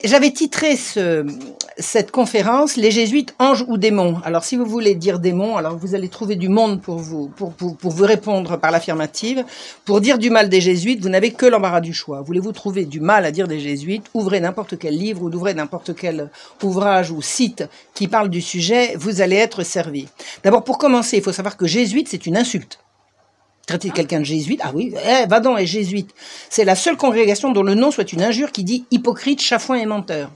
j'avais titré cette conférence « Les jésuites, anges ou démons ». Alors, si vous voulez dire démons, alors vous allez trouver du monde pour vous répondre par l'affirmative. Pour dire du mal des jésuites, vous n'avez que l'embarras du choix. Voulez-vous trouver du mal à dire des jésuites? Ouvrez n'importe quel livre ou ouvrez n'importe quel ouvrage ou site qui parle du sujet, vous allez être servi. D'abord, pour commencer, il faut savoir que jésuite, c'est une insulte. Traiter quelqu'un de jésuite, ah oui, va donc, est jésuite. C'est la seule congrégation dont le nom soit une injure qui dit hypocrite, chafouin et menteur.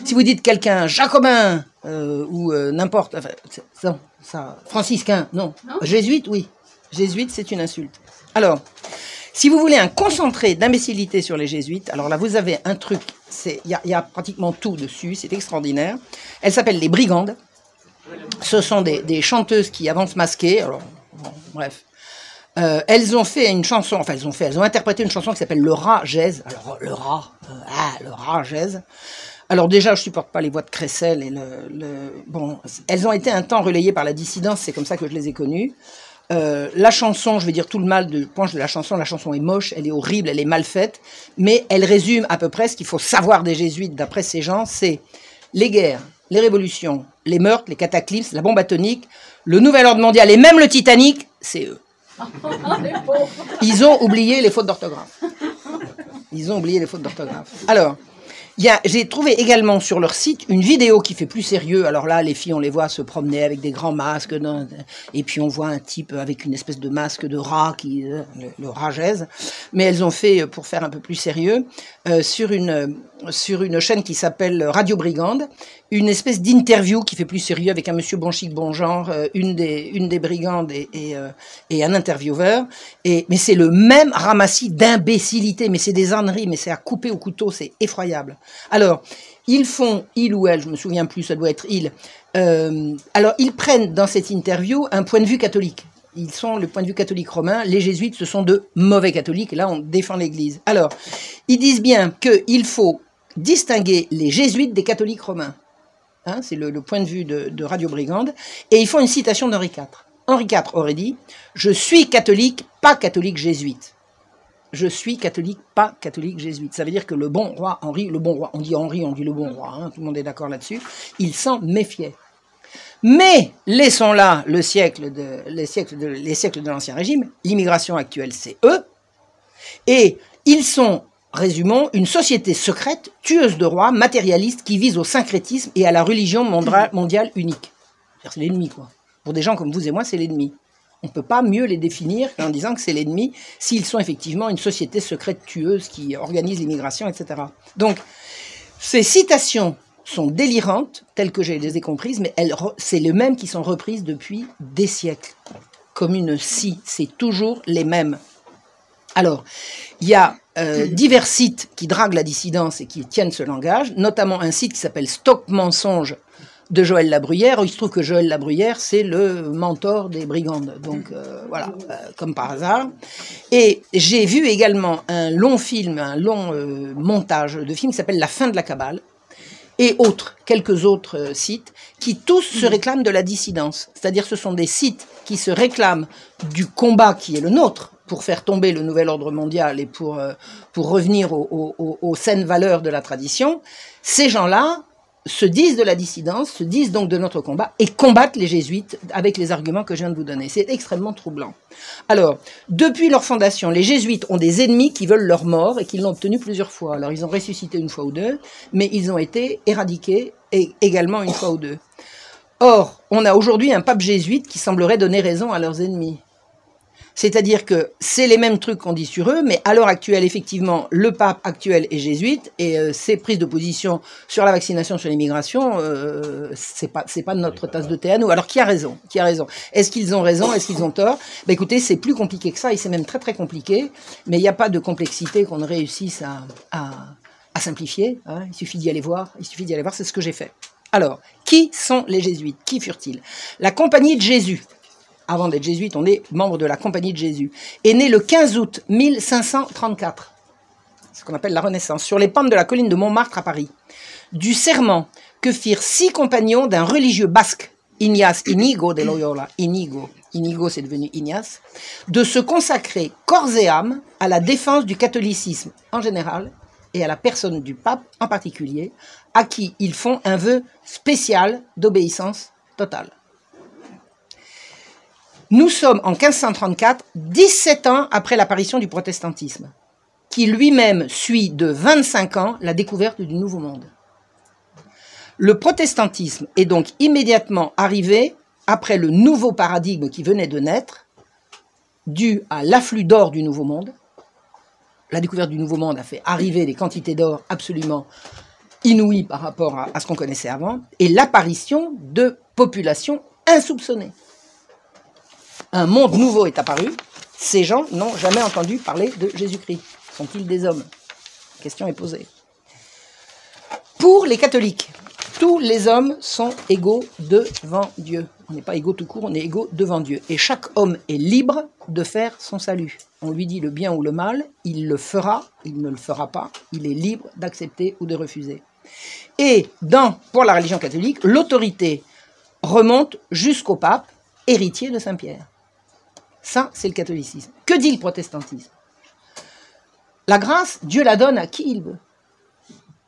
Si vous dites quelqu'un jacobin ou n'importe, enfin, ça, franciscain, non. Jésuite, oui. Jésuite, c'est une insulte. Alors, si vous voulez un concentré d'imbécilité sur les jésuites, alors là, vous avez un truc, il y a pratiquement tout dessus, c'est extraordinaire. Elle s'appelle les brigandes. Ce sont des chanteuses qui avancent masquées, alors, bon, bref. Elles ont fait une chanson, enfin elles ont interprété une chanson qui s'appelle Le Rat Jazz. Alors le rat Jazz. Alors déjà, je supporte pas les voix de Cressel et bon, elles ont été un temps relayées par la dissidence, c'est comme ça que je les ai connues. La chanson, je vais dire tout le mal de penche de la chanson est moche, elle est horrible, elle est mal faite, mais elle résume à peu près ce qu'il faut savoir des jésuites d'après ces gens, c'est les guerres, les révolutions, les meurtres, les cataclysmes, la bombe atomique, le nouvel ordre mondial et même le Titanic, c'est eux. Ils ont oublié les fautes d'orthographe. Alors, j'ai trouvé également sur leur site une vidéo qui fait plus sérieux. Alors là, les filles, on les voit se promener avec des grands masques. Et puis on voit un type avec une espèce de masque de rat, le rat Jazz. Mais elles ont fait, pour faire un peu plus sérieux, sur une chaîne qui s'appelle Radio Brigande, une espèce d'interview qui fait plus sérieux avec un monsieur bon chic, bon genre, une des brigandes et un intervieweur. Mais c'est le même ramassis d'imbécilité, mais c'est des âneries, mais c'est à couper au couteau, c'est effroyable. Alors, il ou elle, je me souviens plus, ça doit être il. Alors, ils prennent dans cette interview un point de vue catholique. Ils sont le point de vue catholique romain. Les jésuites, ce sont de mauvais catholiques. Et là, on défend l'Église. Alors, ils disent bien qu'il faut distinguer les jésuites des catholiques romains. Hein, c'est le point de vue de Radio Brigande. Et ils font une citation d'Henri IV. Henri IV aurait dit « Je suis catholique, pas catholique jésuite. » Je suis catholique, pas catholique jésuite. Ça veut dire que le bon roi Henri, on dit Henri, on dit le bon roi, hein, tout le monde est d'accord là-dessus, il s'en méfiait. Mais laissons là les siècles de l'Ancien Régime, l'immigration actuelle c'est eux, et ils sont, résumons, une société secrète, tueuse de rois, matérialiste, qui vise au syncrétisme et à la religion mondiale unique. C'est l'ennemi, quoi. Pour des gens comme vous et moi, c'est l'ennemi. On ne peut pas mieux les définir qu'en disant que c'est l'ennemi s'ils sont effectivement une société secrète tueuse qui organise l'immigration, etc. Donc, ces citations sont délirantes, telles que je les ai comprises, mais c'est les mêmes qui sont reprises depuis des siècles. Comme une scie, c'est toujours les mêmes. Alors, il y a divers sites qui draguent la dissidence et qui tiennent ce langage, notamment un site qui s'appelle Stock Mensonge de Joël Labruyère. Il se trouve que Joël Labruyère, c'est le mentor des brigandes. Donc, voilà, comme par hasard. Et j'ai vu également un long montage de film qui s'appelle La fin de la Kabbale. Et quelques autres sites, qui tous se réclament de la dissidence. C'est-à-dire ce sont des sites qui se réclament du combat qui est le nôtre, pour faire tomber le nouvel ordre mondial et pour revenir aux saines valeurs de la tradition. Ces gens-là se disent de la dissidence, se disent donc de notre combat et combattent les jésuites avec les arguments que je viens de vous donner. C'est extrêmement troublant. Alors, depuis leur fondation, les jésuites ont des ennemis qui veulent leur mort et qui l'ont obtenu plusieurs fois. Alors, ils ont ressuscité une fois ou deux, mais ils ont été éradiqués également une fois ou deux. Or, on a aujourd'hui un pape jésuite qui semblerait donner raison à leurs ennemis. C'est-à-dire que c'est les mêmes trucs qu'on dit sur eux, mais à l'heure actuelle, effectivement, le pape actuel est jésuite et ses prises de position sur la vaccination, sur l'immigration, c'est pas notre tasse de thé à nous. Alors, qui a raison? Est-ce qu'ils ont raison? Est-ce qu'ils ont tort? Ben, écoutez, c'est plus compliqué que ça et c'est même très très compliqué, mais il n'y a pas de complexité qu'on ne réussisse à simplifier. Hein. Il suffit d'y aller voir, c'est ce que j'ai fait. Alors, qui sont les jésuites? Qui furent-ils? La Compagnie de Jésus. Avant d'être jésuite, on est membre de la Compagnie de Jésus, est né le 15 août 1534, ce qu'on appelle la Renaissance, sur les pentes de la colline de Montmartre à Paris, du serment que firent 6 compagnons d'un religieux basque, Inigo de Loyola, Inigo c'est devenu Ignace, de se consacrer corps et âme à la défense du catholicisme en général et à la personne du pape en particulier, à qui ils font un vœu spécial d'obéissance totale. Nous sommes en 1534, 17 ans après l'apparition du protestantisme, qui lui-même suit de 25 ans la découverte du Nouveau Monde. Le protestantisme est donc immédiatement arrivé après le nouveau paradigme qui venait de naître, dû à l'afflux d'or du Nouveau Monde. La découverte du Nouveau Monde a fait arriver des quantités d'or absolument inouïes par rapport à ce qu'on connaissait avant, et l'apparition de populations insoupçonnées. Un monde nouveau est apparu, ces gens n'ont jamais entendu parler de Jésus-Christ. Sont-ils des hommes? La question est posée. Pour les catholiques, tous les hommes sont égaux devant Dieu. On n'est pas égaux tout court, on est égaux devant Dieu. Et chaque homme est libre de faire son salut. On lui dit le bien ou le mal, il le fera, il ne le fera pas. Il est libre d'accepter ou de refuser. Et pour la religion catholique, l'autorité remonte jusqu'au pape, héritier de Saint-Pierre. Ça, c'est le catholicisme. Que dit le protestantisme? La grâce, Dieu la donne à qui il veut.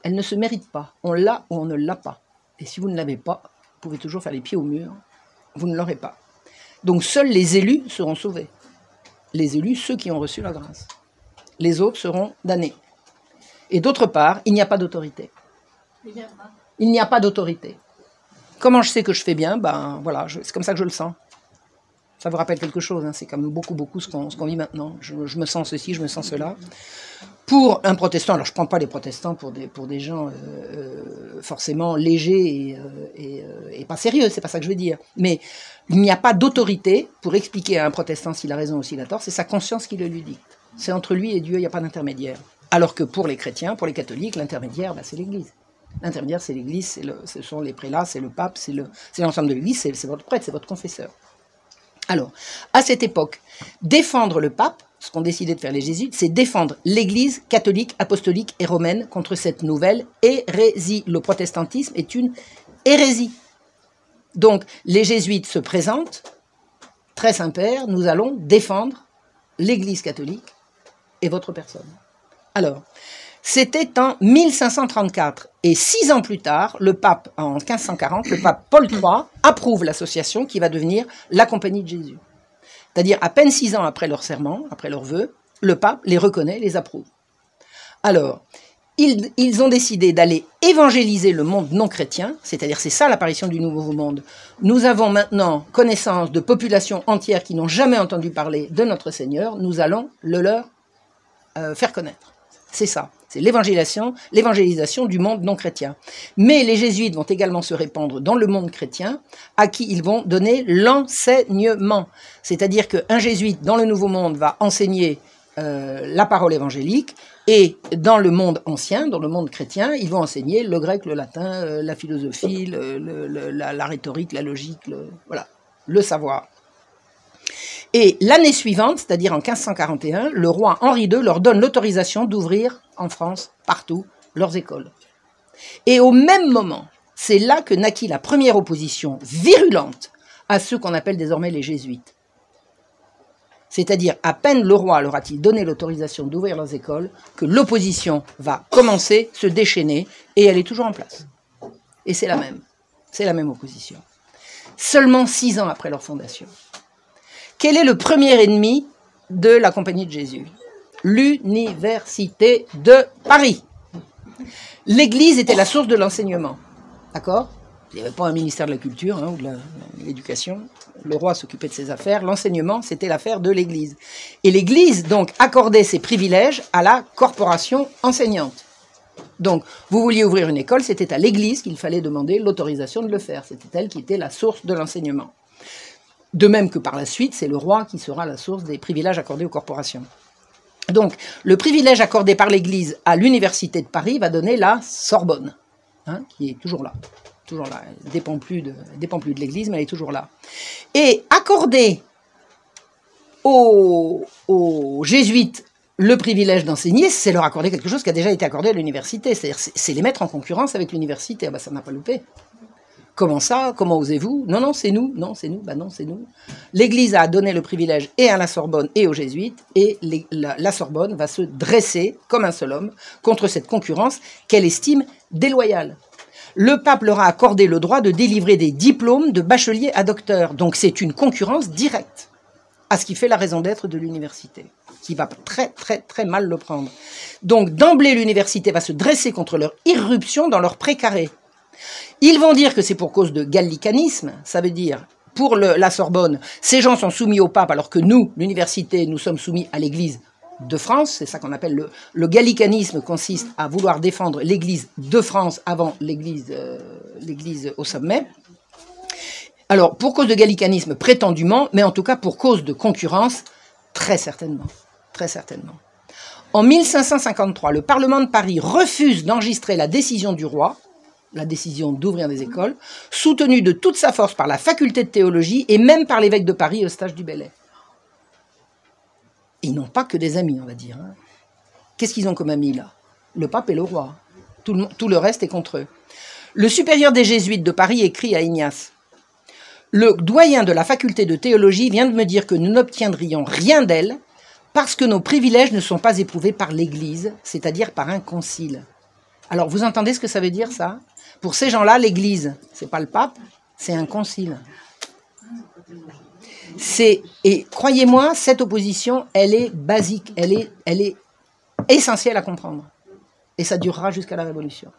Elle ne se mérite pas. On l'a ou on ne l'a pas. Et si vous ne l'avez pas, vous pouvez toujours faire les pieds au mur. Vous ne l'aurez pas. Donc seuls les élus seront sauvés. Les élus, ceux qui ont reçu la grâce. Les autres seront damnés. Et d'autre part, il n'y a pas d'autorité. Il n'y a pas d'autorité. Comment je sais que je fais bien? Ben voilà, c'est comme ça que je le sens. Ça vous rappelle quelque chose, hein, c'est quand même beaucoup ce qu'on vit maintenant. Je me sens ceci, je me sens cela. Pour un protestant, alors je ne prends pas les protestants pour des gens forcément légers et pas sérieux, c'est pas ça que je veux dire. Mais il n'y a pas d'autorité pour expliquer à un protestant s'il a raison ou s'il a tort, c'est sa conscience qui le lui dicte. C'est entre lui et Dieu, il n'y a pas d'intermédiaire. Alors que pour les chrétiens, pour les catholiques, l'intermédiaire, c'est l'Église. L'intermédiaire, c'est l'Église, ce sont les prélats, c'est le pape, c'est l'ensemble de l'Église, c'est votre prêtre, c'est votre confesseur. Alors, à cette époque, défendre le pape, ce qu'ont décidé de faire les jésuites, c'est défendre l'Église catholique, apostolique et romaine contre cette nouvelle hérésie. Le protestantisme est une hérésie. Donc, les jésuites se présentent, très Saint-Père, nous allons défendre l'Église catholique et votre personne. Alors, c'était en 1534, et 6 ans plus tard, le pape, en 1540, le pape Paul III approuve l'association qui va devenir la Compagnie de Jésus. C'est-à-dire, à peine 6 ans après leur serment, après leur vœu, le pape les reconnaît, les approuve. Alors, ils ont décidé d'aller évangéliser le monde non chrétien, c'est-à-dire c'est ça l'apparition du Nouveau Monde. Nous avons maintenant connaissance de populations entières qui n'ont jamais entendu parler de notre Seigneur, nous allons le leur faire connaître. C'est ça. C'est l'évangélisation du monde non chrétien. Mais les jésuites vont également se répandre dans le monde chrétien, à qui ils vont donner l'enseignement. C'est-à-dire qu'un jésuite dans le Nouveau Monde va enseigner la parole évangélique, et dans le monde ancien, dans le monde chrétien, ils vont enseigner le grec, le latin, la philosophie, la rhétorique, la logique, voilà, le savoir. Et l'année suivante, c'est-à-dire en 1541, le roi Henri II leur donne l'autorisation d'ouvrir en France, partout, leurs écoles. Et au même moment, c'est là que naquit la première opposition virulente à ceux qu'on appelle désormais les jésuites. C'est-à-dire, à peine le roi leur a-t-il donné l'autorisation d'ouvrir leurs écoles, que l'opposition va commencer, se déchaîner, et elle est toujours en place. Et c'est la même opposition. Seulement 6 ans après leur fondation. Quel est le premier ennemi de la Compagnie de Jésus? L'Université de Paris. L'Église était la source de l'enseignement. D'accord? Il n'y avait pas un ministère de la Culture ou de l'Éducation. Le roi s'occupait de ses affaires. L'enseignement, c'était l'affaire de l'Église. Et l'Église, donc, accordait ses privilèges à la corporation enseignante. Donc, vous vouliez ouvrir une école, c'était à l'Église qu'il fallait demander l'autorisation de le faire. C'était elle qui était la source de l'enseignement. De même que par la suite, c'est le roi qui sera la source des privilèges accordés aux corporations. Donc, le privilège accordé par l'Église à l'Université de Paris va donner la Sorbonne, qui est toujours là. Toujours là. Elle ne dépend plus de l'Église, mais elle est toujours là. Et accorder aux jésuites le privilège d'enseigner, c'est leur accorder quelque chose qui a déjà été accordé à l'université. C'est-à-dire, c'est les mettre en concurrence avec l'université. Ah ben, ça n'a pas loupé. Comment ça? Comment osez-vous? Non, non, c'est nous. Non, c'est nous. Ben non, c'est nous. L'Église a donné le privilège et à la Sorbonne et aux Jésuites, et la Sorbonne va se dresser comme un seul homme contre cette concurrence qu'elle estime déloyale. Le pape leur a accordé le droit de délivrer des diplômes de bachelier à docteur. Donc c'est une concurrence directe à ce qui fait la raison d'être de l'université, qui va très, très, très mal le prendre. Donc d'emblée, l'université va se dresser contre leur irruption dans leur précaré. Ils vont dire que c'est pour cause de gallicanisme, ça veut dire, pour la Sorbonne, ces gens sont soumis au pape, alors que nous, l'université, nous sommes soumis à l'Église de France. C'est ça qu'on appelle le gallicanisme, consiste à vouloir défendre l'Église de France avant l'Église au sommet. Alors, pour cause de gallicanisme, prétendument, mais en tout cas pour cause de concurrence, très certainement. Très certainement. En 1553, le Parlement de Paris refuse d'enregistrer la décision du roi, la décision d'ouvrir des écoles, soutenue de toute sa force par la faculté de théologie et même par l'évêque de Paris, Eustache du Bellay. Ils n'ont pas que des amis, on va dire. Hein. Qu'est-ce qu'ils ont comme amis, là? Le pape et le roi. Tout le reste est contre eux. Le supérieur des Jésuites de Paris écrit à Ignace: « Le doyen de la faculté de théologie vient de me dire que nous n'obtiendrions rien d'elle parce que nos privilèges ne sont pas éprouvés par l'Église, c'est-à-dire par un concile. » Alors, vous entendez ce que ça veut dire, ça? Pour ces gens-là, l'Église, c'est pas le pape, c'est un concile. Et croyez-moi, cette opposition, elle est basique, elle est essentielle à comprendre. Et ça durera jusqu'à la Révolution.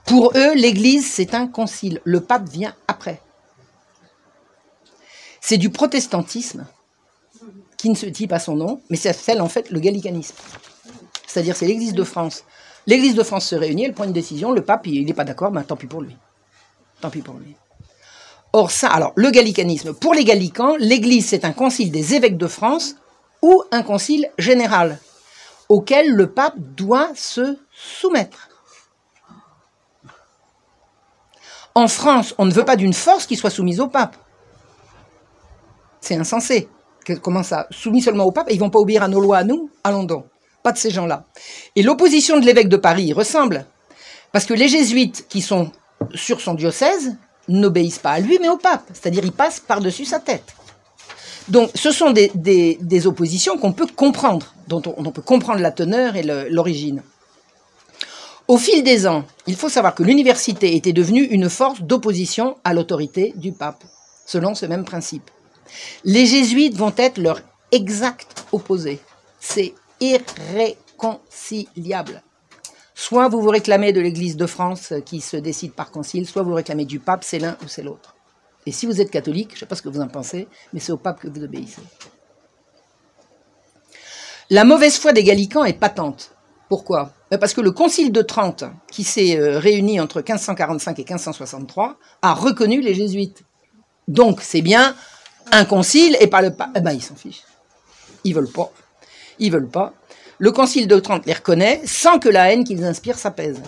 Pour eux, l'Église, c'est un concile. Le pape vient après. C'est du protestantisme, qui ne se dit pas son nom, mais ça s'appelle en fait le gallicanisme. C'est-à-dire, c'est l'Église de France. L'Église de France se réunit, elle prend une décision, le pape, il n'est pas d'accord, ben, tant pis pour lui. Tant pis pour lui. Or ça, alors, le gallicanisme, pour les gallicans, l'Église, c'est un concile des évêques de France ou un concile général, auquel le pape doit se soumettre. En France, on ne veut pas d'une force qui soit soumise au pape. C'est insensé. Comment ça? Soumis seulement au pape, et ils ne vont pas obéir à nos lois à nous? Allons donc. Pas de ces gens-là. Et l'opposition de l'évêque de Paris y ressemble. Parce que les jésuites qui sont sur son diocèse n'obéissent pas à lui, mais au pape. C'est-à-dire, ils passent par-dessus sa tête. Donc, ce sont des oppositions qu'on peut comprendre, dont on peut comprendre la teneur et l'origine. Au fil des ans, il faut savoir que l'université était devenue une force d'opposition à l'autorité du pape, selon ce même principe. Les jésuites vont être leur exact opposé. C'est irréconciliable. Soit vous vous réclamez de l'Église de France qui se décide par concile, soit vous réclamez du pape, c'est l'un ou c'est l'autre. Et si vous êtes catholique, je ne sais pas ce que vous en pensez, mais c'est au pape que vous obéissez. La mauvaise foi des gallicans est patente. Pourquoi? Parce que le concile de Trente, qui s'est réuni entre 1545 et 1563, a reconnu les jésuites. Donc c'est bien un concile et pas le pape. Eh ben ils s'en fichent. Ils veulent pas. Ils veulent pas. Le concile de Trente les reconnaît sans que la haine qu'ils inspirent s'apaise.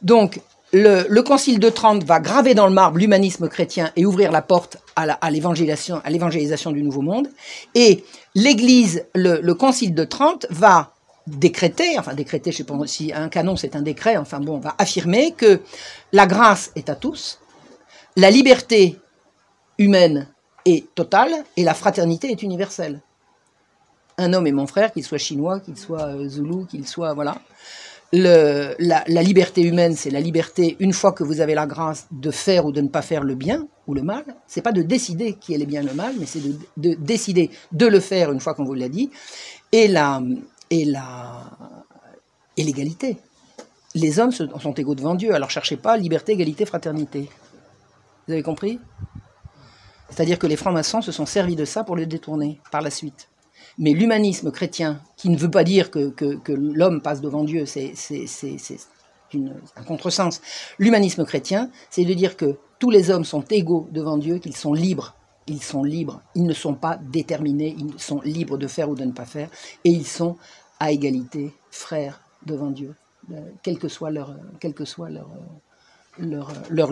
Donc le concile de Trente va graver dans le marbre l'humanisme chrétien et ouvrir la porte à l'évangélisation du Nouveau Monde. Et l'Église, le concile de Trente va décréter, je sais pas si un canon c'est un décret, va affirmer que la grâce est à tous, la liberté humaine est totale et la fraternité est universelle. Un homme est mon frère, qu'il soit chinois, qu'il soit zoulou, qu'il soit, voilà. La liberté humaine, c'est la liberté, une fois que vous avez la grâce, de faire ou de ne pas faire le bien ou le mal. C'est pas de décider qui est le bien ou le mal, mais c'est de décider de le faire une fois qu'on vous l'a dit. Et l'égalité. Les hommes sont égaux devant Dieu, alors cherchez pas liberté, égalité, fraternité. Vous avez compris? C'est-à-dire que les francs-maçons se sont servis de ça pour le détourner par la suite. Mais l'humanisme chrétien, qui ne veut pas dire que l'homme passe devant Dieu, c'est un contresens. L'humanisme chrétien, c'est de dire que tous les hommes sont égaux devant Dieu, qu'ils sont libres. Ils sont libres, ils ne sont pas déterminés, ils sont libres de faire ou de ne pas faire, et ils sont à égalité, frères devant Dieu, quel que soit leur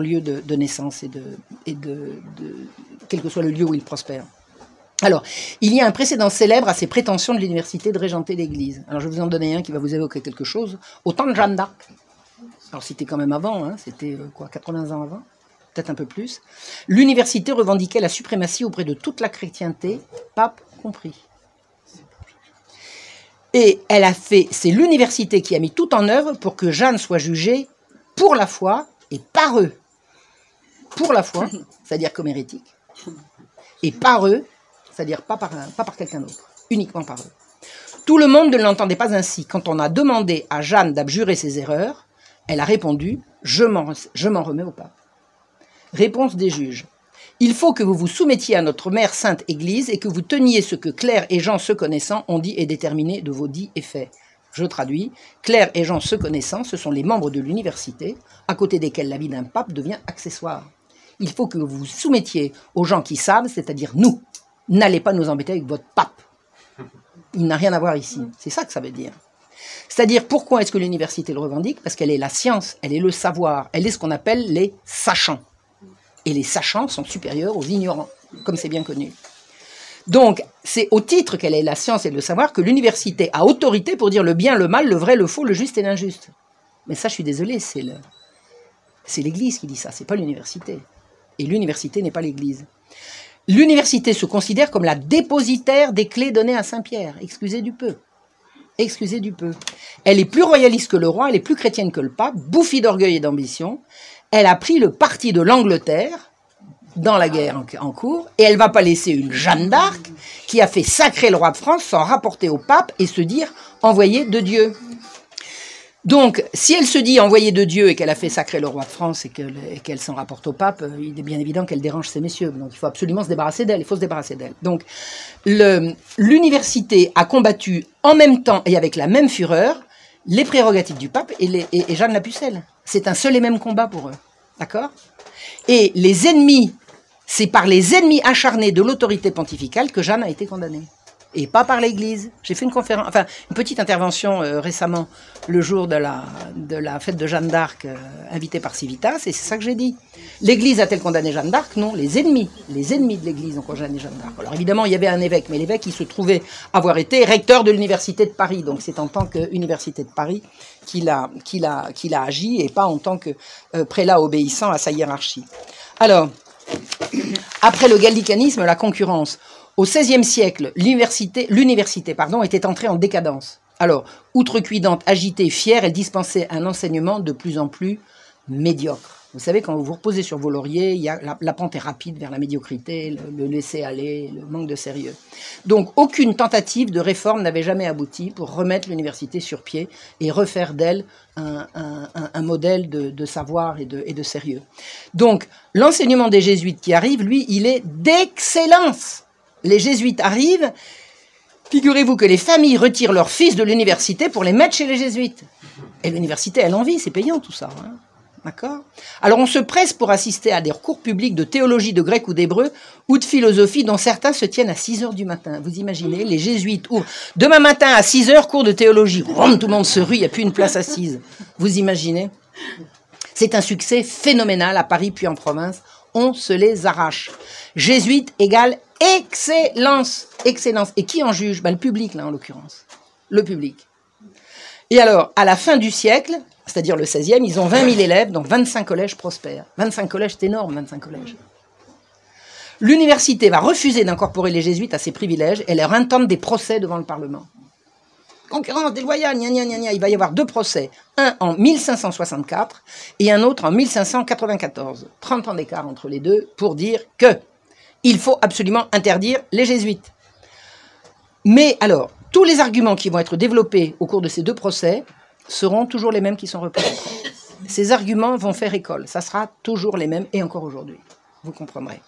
lieu de naissance et quel que soit le lieu où ils prospèrent. Alors, il y a un précédent célèbre à ces prétentions de l'université de régenter l'Église. Alors, je vais vous en donner un qui va vous évoquer quelque chose. Au temps de Jeanne d'Arc. Alors, c'était quand même avant, hein, c'était 80 ans avant. peut-être un peu plus. L'université revendiquait la suprématie auprès de toute la chrétienté, pape compris. Et c'est l'université qui a mis tout en œuvre pour que Jeanne soit jugée pour la foi et par eux. Pour la foi, c'est-à-dire comme hérétique, et par eux, c'est-à-dire pas par quelqu'un d'autre, uniquement par eux. Tout le monde ne l'entendait pas ainsi. Quand on a demandé à Jeanne d'abjurer ses erreurs, elle a répondu « Je m'en remets au pape ». Réponse des juges. Il faut que vous vous soumettiez à notre mère sainte Église et que vous teniez ce que Claire et Jean se connaissant ont dit et déterminé de vos dits et faits. Je traduis. Claire et Jean se connaissant, ce sont les membres de l'université, à côté desquels la vie d'un pape devient accessoire. Il faut que vous vous soumettiez aux gens qui savent, c'est-à-dire nous. N'allez pas nous embêter avec votre pape. Il n'a rien à voir ici. C'est ça que ça veut dire. C'est-à-dire, pourquoi est-ce que l'université le revendique? Parce qu'elle est la science, elle est le savoir, elle est ce qu'on appelle les sachants. Et les sachants sont supérieurs aux ignorants, comme c'est bien connu. Donc, c'est au titre qu'elle est la science et le savoir que l'université a autorité pour dire le bien, le mal, le vrai, le faux, le juste et l'injuste. Mais ça, je suis désolé, c'est l'Église qui dit ça, c'est pas l'université. Et l'université n'est pas l'Église. L'université se considère comme la dépositaire des clés données à Saint-Pierre. Excusez du peu. Excusez du peu. Elle est plus royaliste que le roi, elle est plus chrétienne que le pape, bouffie d'orgueil et d'ambition. Elle a pris le parti de l'Angleterre dans la guerre en cours, et elle ne va pas laisser une Jeanne d'Arc qui a fait sacrer le roi de France s'en rapporter au pape et se dire envoyée de Dieu. Donc, si elle se dit envoyée de Dieu et qu'elle a fait sacrer le roi de France et qu'elle s'en rapporte au pape, il est bien évident qu'elle dérange ces messieurs. Donc, il faut absolument se débarrasser d'elle. Il faut se débarrasser d'elle. Donc, l'université a combattu en même temps et avec la même fureur les prérogatives du pape et Jeanne la Pucelle. C'est un seul et même combat pour eux. D'accord? Et les ennemis, c'est par les ennemis acharnés de l'autorité pontificale que Jeanne a été condamnée. Et pas par l'Église. J'ai fait une conférence, enfin une petite intervention récemment, le jour de la fête de Jeanne d'Arc, invitée par Civitas, et c'est ça que j'ai dit. L'Église a-t-elle condamné Jeanne d'Arc? Non, les ennemis de l'Église ont condamné Jeanne d'Arc. Alors évidemment, il y avait un évêque, mais l'évêque, il se trouvait avoir été recteur de l'Université de Paris, donc c'est en tant qu'Université de Paris qu'il a agi, et pas en tant que prélat obéissant à sa hiérarchie. Alors, après le gallicanisme, la concurrence. Au XVIe siècle, l'université était entrée en décadence. Alors, outrecuidante, agitée, fière, elle dispensait un enseignement de plus en plus médiocre. Vous savez, quand vous vous reposez sur vos lauriers, la pente est rapide vers la médiocrité, le laisser-aller, le manque de sérieux. Donc, aucune tentative de réforme n'avait jamais abouti pour remettre l'université sur pied et refaire d'elle un modèle de savoir et de sérieux. Donc, l'enseignement des jésuites qui arrive, lui, il est d'excellence. Les jésuites arrivent, figurez-vous que les familles retirent leurs fils de l'université pour les mettre chez les jésuites. Et l'université, elle en vit, c'est payant tout ça. Hein. D'accord? Alors on se presse pour assister à des cours publics de théologie, de grec ou d'hébreu, ou de philosophie, dont certains se tiennent à 6 heures du matin. Vous imaginez, les jésuites ouvrent demain matin à 6 heures, cours de théologie. Tout le monde se rue, il n'y a plus une place assise. Vous imaginez? C'est un succès phénoménal à Paris puis en province. On se les arrache. Jésuite égale excellence. Excellence. Et qui en juge? Le public, là, en l'occurrence. Le public. Et alors, à la fin du siècle, c'est-à-dire le XVIe, ils ont 20 000 élèves, donc 25 collèges prospèrent. 25 collèges, c'est énorme, 25 collèges. L'université va refuser d'incorporer les jésuites à ses privilèges et leur intente des procès devant le Parlement. Concurrence déloyale, gna gna gna gna. Il va y avoir 2 procès. Un en 1564 et un autre en 1594. 30 ans d'écart entre les deux pour dire que il faut absolument interdire les jésuites. Mais alors, tous les arguments qui vont être développés au cours de ces 2 procès seront toujours les mêmes qui sont repris. Ces arguments vont faire école. Ça sera toujours les mêmes et encore aujourd'hui. Vous comprendrez.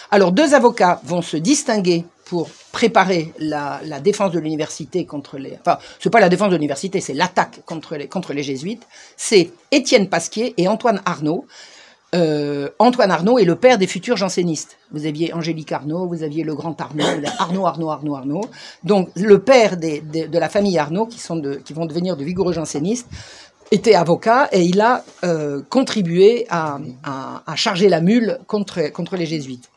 Alors, 2 avocats vont se distinguer pour préparer la défense de l'université contre les... Enfin, c'est pas la défense de l'université, c'est l'attaque contre les jésuites. C'est Étienne Pasquier et Antoine Arnaud. Antoine Arnaud est le père des futurs jansénistes. Vous aviez Angélique Arnaud, vous aviez le grand Arnaud. Donc, le père de la famille Arnaud, qui vont devenir de vigoureux jansénistes, était avocat et il a contribué à charger la mule contre les jésuites.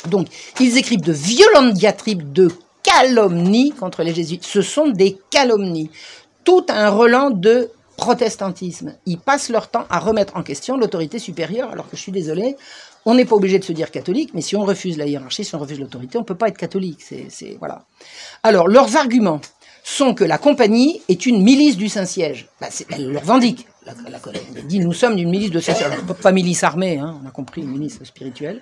Donc, ils écrivent de violentes diatribes de calomnies contre les jésuites. Ce sont des calomnies. Tout un relent de protestantisme. Ils passent leur temps à remettre en question l'autorité supérieure, alors que je suis désolé, on n'est pas obligé de se dire catholique, mais si on refuse la hiérarchie, si on refuse l'autorité, on ne peut pas être catholique. Voilà. Alors, leurs arguments sont que la compagnie est une milice du Saint-Siège. Elle le revendique. Elle dit, nous sommes une milice de Saint-Siège. Alors, pas milice armée, hein, on a compris, une milice spirituelle.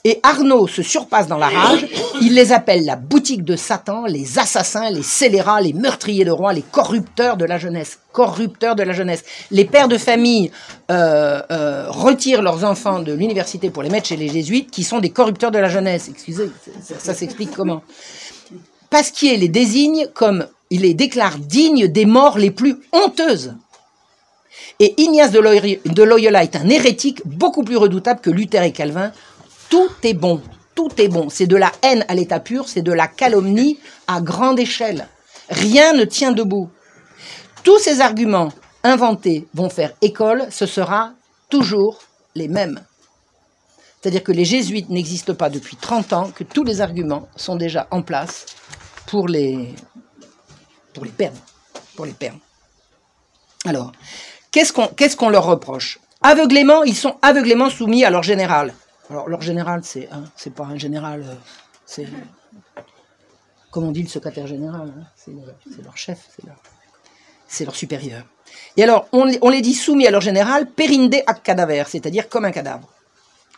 Et Arnaud se surpasse dans la rage. Il les appelle la boutique de Satan, les assassins, les scélérats, les meurtriers de rois, les corrupteurs de la jeunesse. Corrupteurs de la jeunesse. Les pères de famille retirent leurs enfants de l'université pour les mettre chez les jésuites, qui sont des corrupteurs de la jeunesse. Excusez, ça s'explique comment? Pasquier les désigne comme, il les déclare dignes des morts les plus honteuses. Et Ignace de Loyola est un hérétique beaucoup plus redoutable que Luther et Calvin. Tout est bon, tout est bon. C'est de la haine à l'état pur, c'est de la calomnie à grande échelle. Rien ne tient debout. Tous ces arguments inventés vont faire école, ce sera toujours les mêmes. C'est-à-dire que les jésuites n'existent pas depuis 30 ans, que tous les arguments sont déjà en place pour les perdre. Alors, qu'est-ce qu'on leur reproche? Aveuglément, ils sont aveuglément soumis à leur général. Alors, leur général, c'est pas un général, c'est, comme on dit, le secrétaire général, hein, c'est leur chef, c'est leur supérieur. Et alors, on les dit soumis à leur général, perinde ac cadaver, c'est-à-dire comme un cadavre.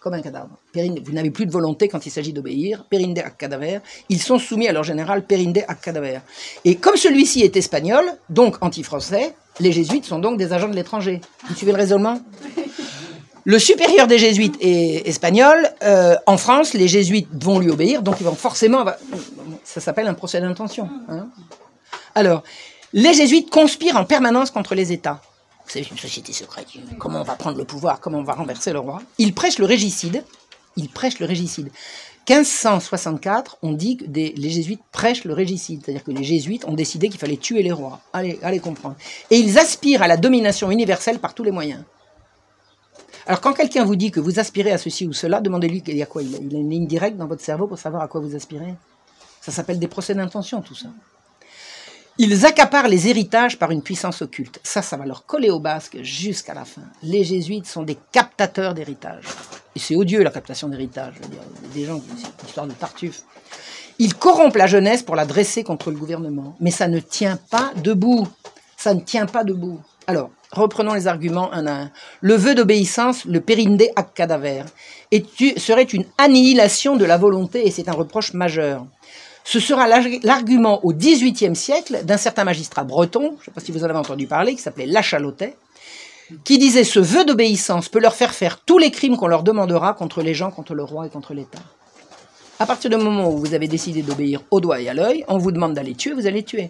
Comme un cadavre. Vous n'avez plus de volonté quand il s'agit d'obéir. Perinde ac cadaver. Ils sont soumis à leur général perinde ac cadaver. Et comme celui-ci est espagnol, donc anti-français, les jésuites sont donc des agents de l'étranger. Vous suivez le raisonnement? Le supérieur des jésuites est espagnol. En France, les jésuites vont lui obéir, donc ils vont forcément... Ça s'appelle un procès d'intention. Hein. Alors, les jésuites conspirent en permanence contre les États. Vous savez, c'est une société secrète. Comment on va prendre le pouvoir? Comment on va renverser le roi? Ils prêchent le régicide. 1564, on dit que les jésuites prêchent le régicide. C'est-à-dire que les jésuites ont décidé qu'il fallait tuer les rois. Allez comprendre. Et ils aspirent à la domination universelle par tous les moyens. Alors, quand quelqu'un vous dit que vous aspirez à ceci ou cela, demandez-lui qu'il y a quoi? Il a une ligne directe dans votre cerveau pour savoir à quoi vous aspirez. Ça s'appelle des procès d'intention, tout ça. Ils accaparent les héritages par une puissance occulte. Ça va leur coller au basque jusqu'à la fin. Les jésuites sont des captateurs d'héritage. Et c'est odieux, la captation d'héritage. Je veux dire, des gens, c'est une histoire de Tartuffe. Ils corrompent la jeunesse pour la dresser contre le gouvernement. Mais ça ne tient pas debout. Ça ne tient pas debout. Alors, reprenons les arguments un à un. Le vœu d'obéissance, le perinde ac cadaver, serait une annihilation de la volonté, et c'est un reproche majeur. Ce sera l'argument au XVIIIe siècle d'un certain magistrat breton, je ne sais pas si vous en avez entendu parler, qui s'appelait Lachalotais, qui disait « Ce vœu d'obéissance peut leur faire tous les crimes qu'on leur demandera contre les gens, contre le roi et contre l'État. » À partir du moment où vous avez décidé d'obéir au doigt et à l'œil, on vous demande d'aller tuer, vous allez tuer.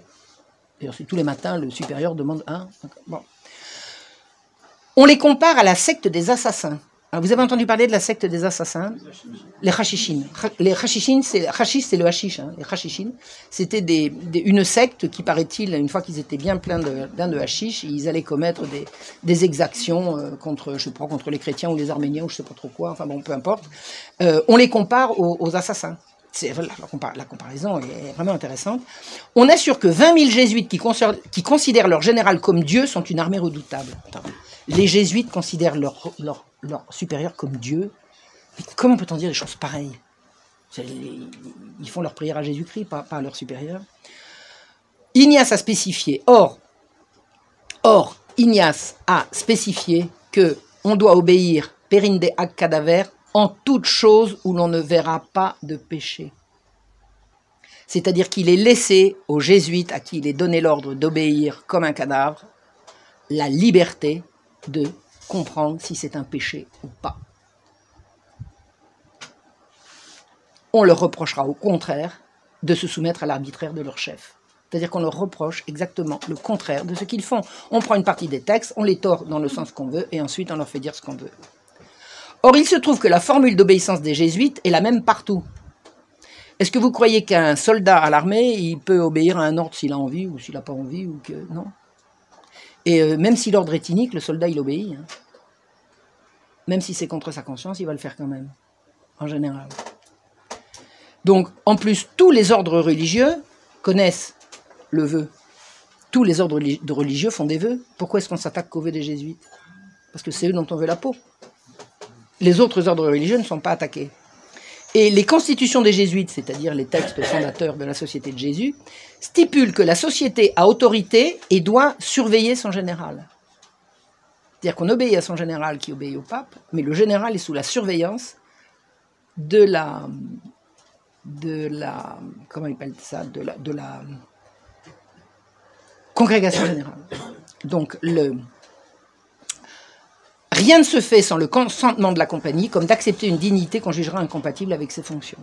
D'ailleurs, tous les matins, le supérieur demande un. Bon. On les compare à la secte des assassins. Alors, vous avez entendu parler de la secte des assassins? Les Hachichines. Les Hachichines, c'est le hashish. Hein. Les Hachichines, c'était une secte qui, paraît-il, une fois qu'ils étaient bien pleins de hashish, ils allaient commettre des exactions contre les chrétiens ou les arméniens ou je ne sais pas trop quoi, enfin bon, peu importe. On les compare aux assassins. La comparaison est vraiment intéressante. On assure que 20 000 jésuites qui considèrent leur général comme Dieu sont une armée redoutable. Attends. Les jésuites considèrent leur supérieur comme Dieu. Mais comment peut-on dire des choses pareilles? Ils font leur prière à Jésus-Christ, pas à leur supérieur. Ignace a spécifié. Or, Ignace a spécifié que on doit obéir perinde ac cadaver en toute chose où l'on ne verra pas de péché. C'est-à-dire qu'il est laissé aux jésuites, à qui il est donné l'ordre d'obéir comme un cadavre, la liberté de comprendre si c'est un péché ou pas. On leur reprochera au contraire de se soumettre à l'arbitraire de leur chef. C'est-à-dire qu'on leur reproche exactement le contraire de ce qu'ils font. On prend une partie des textes, on les tord dans le sens qu'on veut, et ensuite on leur fait dire ce qu'on veut. Or, il se trouve que la formule d'obéissance des jésuites est la même partout. Est-ce que vous croyez qu'un soldat à l'armée, il peut obéir à un ordre s'il a envie ou s'il n'a pas envie ou que non? Et même si l'ordre est inique, le soldat, il obéit. Hein. Même si c'est contre sa conscience, il va le faire quand même, en général. Donc, en plus, tous les ordres religieux connaissent le vœu. tous les ordres de religieux font des vœux. Pourquoi est-ce qu'on s'attaque qu'aux vœux des jésuites? Parce que c'est eux dont on veut la peau. Les autres ordres religieux ne sont pas attaqués. Et les constitutions des jésuites, c'est-à-dire les textes fondateurs de la Société de Jésus, stipulent que la société a autorité et doit surveiller son général. C'est-à-dire qu'on obéit à son général qui obéit au pape, mais le général est sous la surveillance de la comment il appelle ça, de la congrégation générale. Donc rien ne se fait sans le consentement de la compagnie, comme d'accepter une dignité qu'on jugera incompatible avec ses fonctions.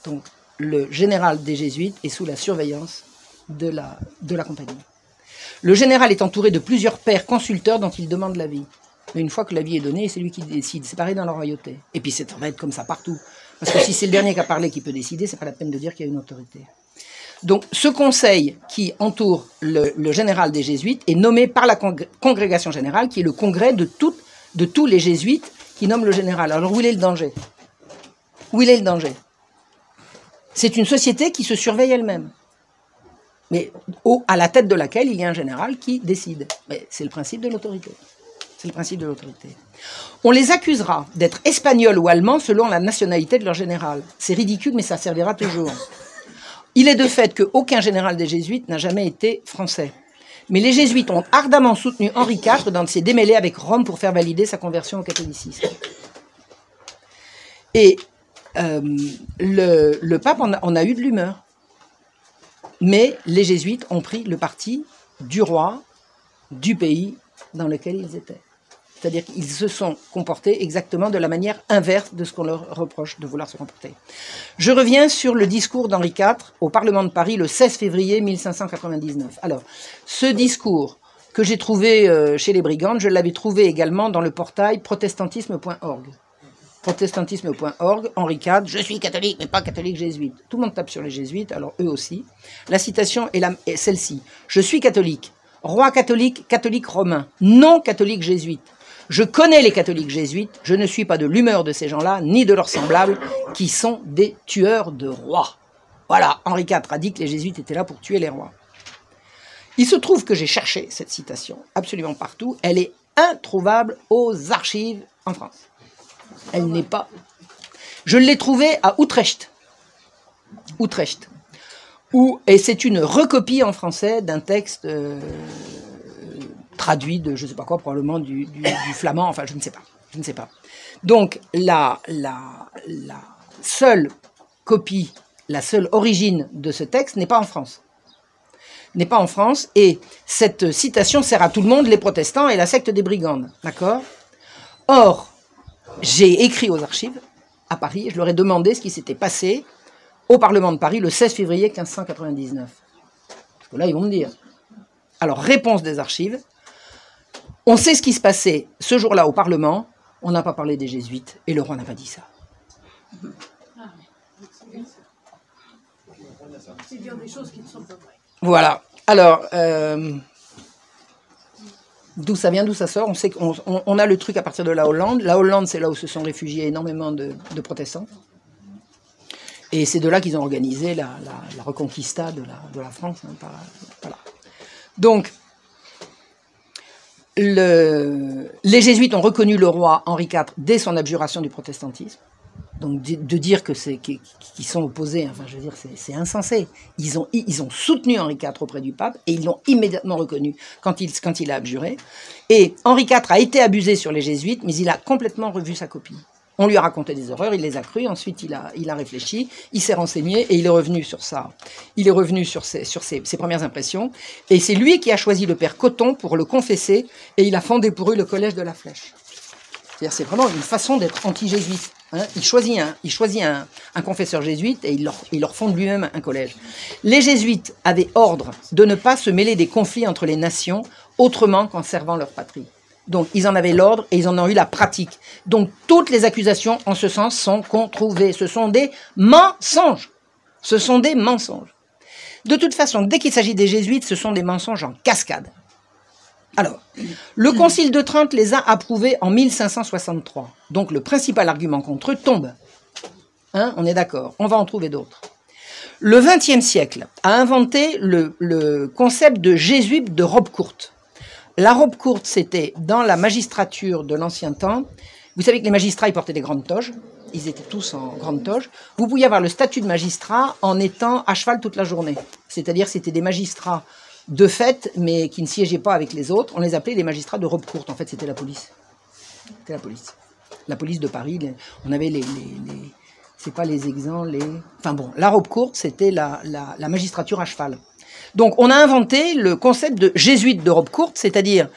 Donc le général des jésuites est sous la surveillance de la compagnie. Le général est entouré de plusieurs pairs consulteurs dont il demande l'avis. Mais une fois que l'avis est donné, c'est lui qui décide. C'est pareil dans la royauté. Et puis ça va être comme ça partout. Parce que si c'est le dernier qui a parlé qui peut décider, c'est pas la peine de dire qu'il y a une autorité. Donc ce conseil qui entoure le général des jésuites est nommé par la congrégation générale, qui est le congrès de tous les jésuites qui nomment le général. Alors où est le danger? Où est le danger? C'est une société qui se surveille elle-même, mais à la tête de laquelle il y a un général qui décide. Mais c'est le principe de l'autorité. C'est le principe de l'autorité. On les accusera d'être espagnols ou allemands selon la nationalité de leur général. C'est ridicule, mais ça servira toujours. Il est de fait qu'aucun général des jésuites n'a jamais été français. Mais les jésuites ont ardemment soutenu Henri IV dans ses démêlés avec Rome pour faire valider sa conversion au catholicisme. Et le pape en a eu de l'humeur. Mais les jésuites ont pris le parti du roi, du pays dans lequel ils étaient. C'est-à-dire qu'ils se sont comportés exactement de la manière inverse de ce qu'on leur reproche de vouloir se comporter. Je reviens sur le discours d'Henri IV au Parlement de Paris le 16 février 1599. Alors, ce discours que j'ai trouvé chez les Brigandes, je l'avais trouvé également dans le portail protestantisme.org. Protestantisme.org, Henri IV, je suis catholique, mais pas catholique jésuite. Tout le monde tape sur les jésuites, alors eux aussi. La citation est celle-ci. Je suis catholique, roi catholique, catholique romain, non catholique jésuite. Je connais les catholiques jésuites, je ne suis pas de l'humeur de ces gens-là, ni de leurs semblables, qui sont des tueurs de rois. Voilà, Henri IV a dit que les jésuites étaient là pour tuer les rois. Il se trouve que j'ai cherché cette citation absolument partout. Elle est introuvable aux archives en France. Elle n'est pas... Je l'ai trouvée à Utrecht. Utrecht. Et c'est une recopie en français d'un texte... traduit de je ne sais pas quoi, probablement du flamand, enfin je ne sais pas. Donc la seule copie, la seule origine de ce texte n'est pas en France. N'est pas en France, et cette citation sert à tout le monde, les protestants et la secte des Brigandes, d'accord? Or, j'ai écrit aux archives à Paris, je leur ai demandé ce qui s'était passé au Parlement de Paris le 16 février 1599. Parce que là, ils vont me dire. Alors, réponse des archives. On sait ce qui se passait ce jour-là au Parlement, on n'a pas parlé des jésuites, et le roi n'a pas dit ça. C'est dire des choses qui ne sont pas vraies. Voilà. Alors, d'où ça vient, d'où ça sort? On sait qu'on a le truc à partir de la Hollande. La Hollande, c'est là où se sont réfugiés énormément de protestants. Et c'est de là qu'ils ont organisé la reconquista de la France. Hein, voilà. Donc, les jésuites ont reconnu le roi Henri IV dès son abjuration du protestantisme. Donc de dire qu'ils sont opposés, enfin je veux dire, c'est insensé. Ils ont soutenu Henri IV auprès du pape et ils l'ont immédiatement reconnu quand il a abjuré. Et Henri IV a été abusé sur les jésuites, mais il a complètement revu sa copie. On lui a raconté des horreurs, il les a crues, ensuite il a réfléchi, il s'est renseigné et il est revenu sur ses premières impressions. Et c'est lui qui a choisi le père Coton pour le confesser et il a fondé pour eux le collège de la Flèche. C'est-à-dire c'est vraiment une façon d'être anti-jésuite. Hein. Il choisit un confesseur jésuite et il leur fonde lui-même un collège. Les jésuites avaient ordre de ne pas se mêler des conflits entre les nations autrement qu'en servant leur patrie. Donc, ils en avaient l'ordre et ils en ont eu la pratique. Donc, toutes les accusations en ce sens sont controuvées. Ce sont des mensonges. Ce sont des mensonges. De toute façon, dès qu'il s'agit des jésuites, ce sont des mensonges en cascade. Alors, le Concile de Trente les a approuvés en 1563. Donc, le principal argument contre eux tombe. Hein, on est d'accord. On va en trouver d'autres. Le XXe siècle a inventé le concept de jésuite de robe courte. La robe courte, c'était dans la magistrature de l'ancien temps. Vous savez que les magistrats, ils portaient des grandes toges. Ils étaient tous en grande toge. Vous pouviez avoir le statut de magistrat en étant à cheval toute la journée. C'est-à-dire que c'était des magistrats de fait, mais qui ne siégeaient pas avec les autres. On les appelait des magistrats de robe courte. En fait, c'était la police. C'était la police. La police de Paris. On avait c'est pas les exempts, Enfin bon, la robe courte, c'était la magistrature à cheval. Donc, on a inventé le concept de jésuite de robe courte, c'est-à-dire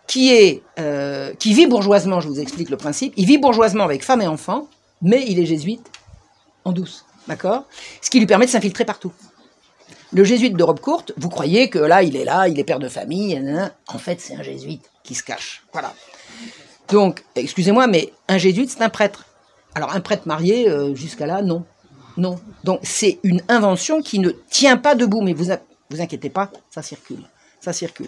qui vit bourgeoisement, je vous explique le principe, il vit bourgeoisement avec femme et enfants, mais il est jésuite en douce, d'accord? Ce qui lui permet de s'infiltrer partout. Le jésuite de robe courte, vous croyez que là, il est père de famille, en fait, c'est un jésuite qui se cache, voilà. Donc, excusez-moi, mais un jésuite, c'est un prêtre. Alors, un prêtre marié, jusqu'à là, non. Non. Donc, c'est une invention qui ne tient pas debout, mais vous inquiétez pas, ça circule. Ça circule.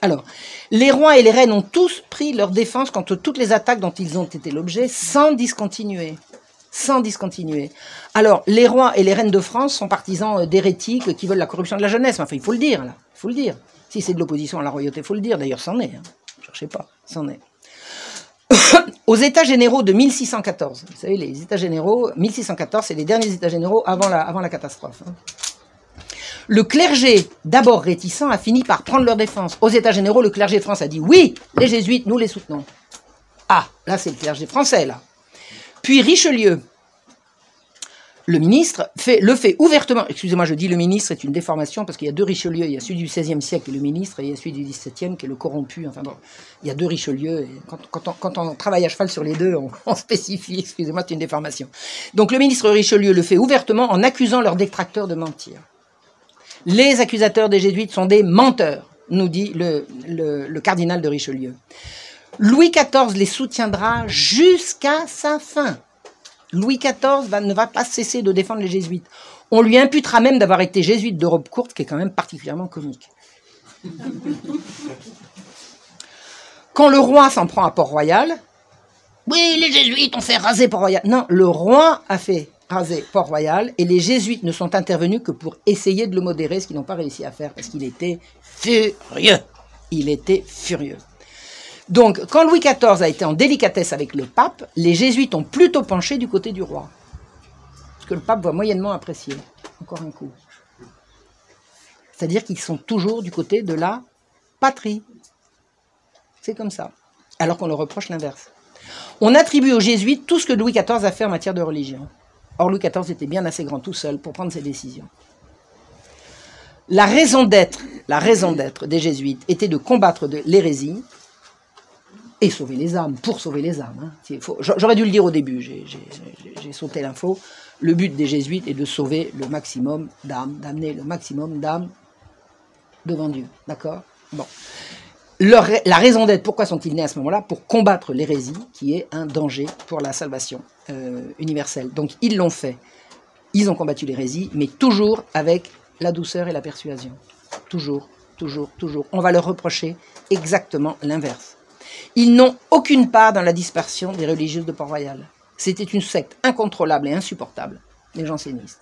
Alors, les rois et les reines ont tous pris leur défense contre toutes les attaques dont ils ont été l'objet, sans discontinuer. Sans discontinuer. Alors, les rois et les reines de France sont partisans d'hérétiques qui veulent la corruption de la jeunesse. Enfin, il faut le dire, là. Il faut le dire. Si c'est de l'opposition à la royauté, il faut le dire. D'ailleurs, c'en est. Ne cherchez pas, c'en est. Aux États généraux de 1614, vous savez, les États généraux, 1614, c'est les derniers États généraux avant la catastrophe. Le clergé, d'abord réticent, a fini par prendre leur défense. Aux États généraux, le clergé de France a dit « Oui, les jésuites, nous les soutenons ». Ah, là, c'est le clergé français, là. Puis Richelieu, le ministre, le fait ouvertement. Excusez-moi, je dis le ministre, c'est une déformation, parce qu'il y a deux Richelieu. Il y a celui du XVIe siècle qui est le ministre, et il y a celui du XVIIe qui est le corrompu. Enfin bon, il y a deux Richelieu. Et quand on travaille à cheval sur les deux, on spécifie. Excusez-moi, c'est une déformation. Donc le ministre Richelieu le fait ouvertement en accusant leurs détracteurs de mentir. Les accusateurs des jésuites sont des menteurs, nous dit le cardinal de Richelieu. Louis XIV les soutiendra jusqu'à sa fin. Louis XIV ne va pas cesser de défendre les jésuites. On lui imputera même d'avoir été jésuite de robe courte, ce qui est quand même particulièrement comique. Quand le roi s'en prend à Port-Royal, oui, les jésuites ont fait raser Port-Royal. Non, le roi a fait raser Port-Royal et les jésuites ne sont intervenus que pour essayer de le modérer, ce qu'ils n'ont pas réussi à faire parce qu'il était furieux. Il était furieux. Donc, quand Louis XIV a été en délicatesse avec le pape, les jésuites ont plutôt penché du côté du roi. Ce que le pape va moyennement apprécier. Encore un coup. C'est-à-dire qu'ils sont toujours du côté de la patrie. C'est comme ça. Alors qu'on leur reproche l'inverse. On attribue aux jésuites tout ce que Louis XIV a fait en matière de religion. Or, Louis XIV était bien assez grand tout seul pour prendre ses décisions. La raison d'être des jésuites était de combattre l'hérésie et sauver les âmes, pour sauver les âmes. Hein. J'aurais dû le dire au début, j'ai sauté l'info. Le but des jésuites est de sauver le maximum d'âmes, d'amener le maximum d'âmes devant Dieu. D'accord ? Bon. La raison d'être, pourquoi sont-ils nés à ce moment-là ? Pour combattre l'hérésie, qui est un danger pour la salvation universelle. Donc ils l'ont fait. Ils ont combattu l'hérésie, mais toujours avec la douceur et la persuasion. Toujours, toujours, toujours. On va leur reprocher exactement l'inverse. Ils n'ont aucune part dans la dispersion des religieuses de Port-Royal. C'était une secte incontrôlable et insupportable, les jansénistes.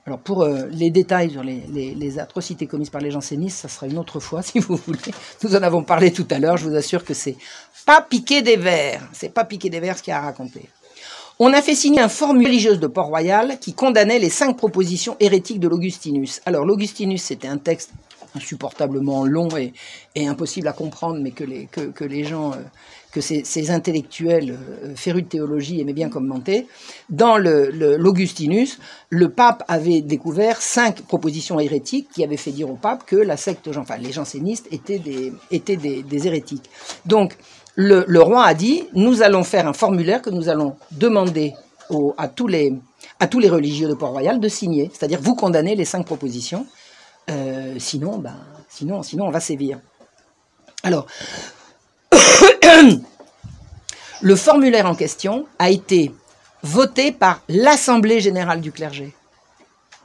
Alors pour les détails sur les atrocités commises par les jansénistes, ça sera une autre fois si vous voulez. Nous en avons parlé tout à l'heure, je vous assure que c'est pas piqué des vers. C'est pas piqué des vers ce qu'il y a à raconter. On a fait signer un formulaire religieuse de Port-Royal qui condamnait les 5 propositions hérétiques de l'Augustinus. Alors l'Augustinus, c'était un texte insupportablement long et impossible à comprendre, mais que les gens, que ces intellectuels férus de théologie aimaient bien commenter. Dans l'Augustinus, le pape avait découvert 5 propositions hérétiques qui avaient fait dire au pape que la secte, enfin les jansénistes étaient des hérétiques. Donc le roi a dit, nous allons faire un formulaire que nous allons demander à tous les religieux de Port-Royal de signer, c'est-à-dire vous condamnez les 5 propositions. Sinon, on va sévir. Alors, le formulaire en question a été voté par l'Assemblée générale du clergé.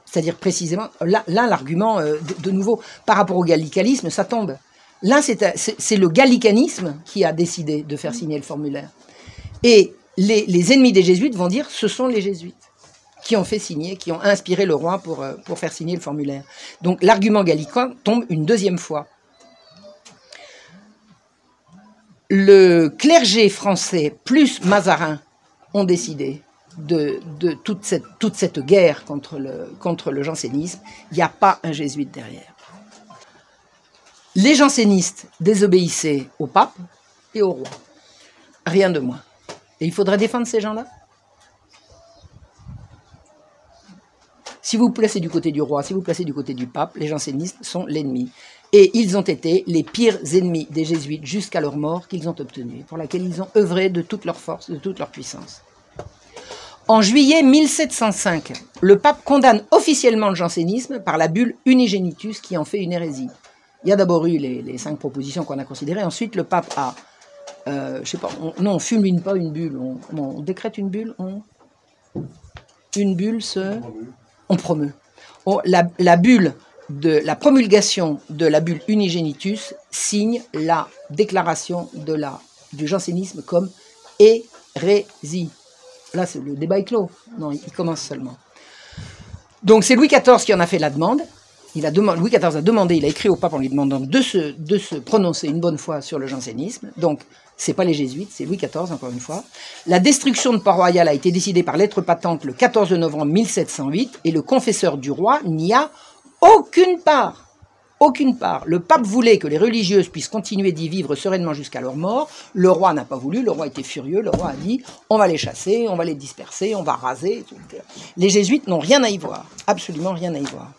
C'est-à-dire précisément, là l'argument, de nouveau, par rapport au gallicanisme, ça tombe. Là, c'est le gallicanisme qui a décidé de faire signer le formulaire. Et les ennemis des jésuites vont dire, ce sont les jésuites. qui ont fait signer, qui ont inspiré le roi pour faire signer le formulaire. Donc l'argument gallican tombe une deuxième fois. Le clergé français plus Mazarin ont décidé de toute cette guerre contre le jansénisme. Il n'y a pas un jésuite derrière. Les jansénistes désobéissaient au pape et au roi. Rien de moins. Et il faudrait défendre ces gens-là. Si vous vous placez du côté du roi, si vous vous placez du côté du pape, les jansénistes sont l'ennemi. Et ils ont été les pires ennemis des jésuites jusqu'à leur mort qu'ils ont obtenue, pour laquelle ils ont œuvré de toute leur force, de toute leur puissance. En juillet 1705, le pape condamne officiellement le jansénisme par la bulle Unigenitus qui en fait une hérésie. Il y a d'abord eu les 5 propositions qu'on a considérées. Ensuite, le pape a, je sais pas, on fulmine pas une bulle, on décrète une bulle, une bulle on promeut. La bulle de la promulgation de la bulle Unigenitus signe la déclaration du jansénisme comme hérésie. Là, le débat est clos. Non, il commence seulement. Donc, c'est Louis XIV qui en a fait la demande. Louis XIV a demandé, il a écrit au pape en lui demandant de se prononcer une bonne fois sur le jansénisme. Donc, c'est pas les jésuites, c'est Louis XIV, encore une fois. La destruction de Port-Royal a été décidée par lettre patente le 14 novembre 1708 et le confesseur du roi n'y a aucune part. Aucune part. Le pape voulait que les religieuses puissent continuer d'y vivre sereinement jusqu'à leur mort. Le roi n'a pas voulu, le roi était furieux, le roi a dit on va les chasser, on va les disperser, on va raser. Les jésuites n'ont rien à y voir, absolument rien à y voir.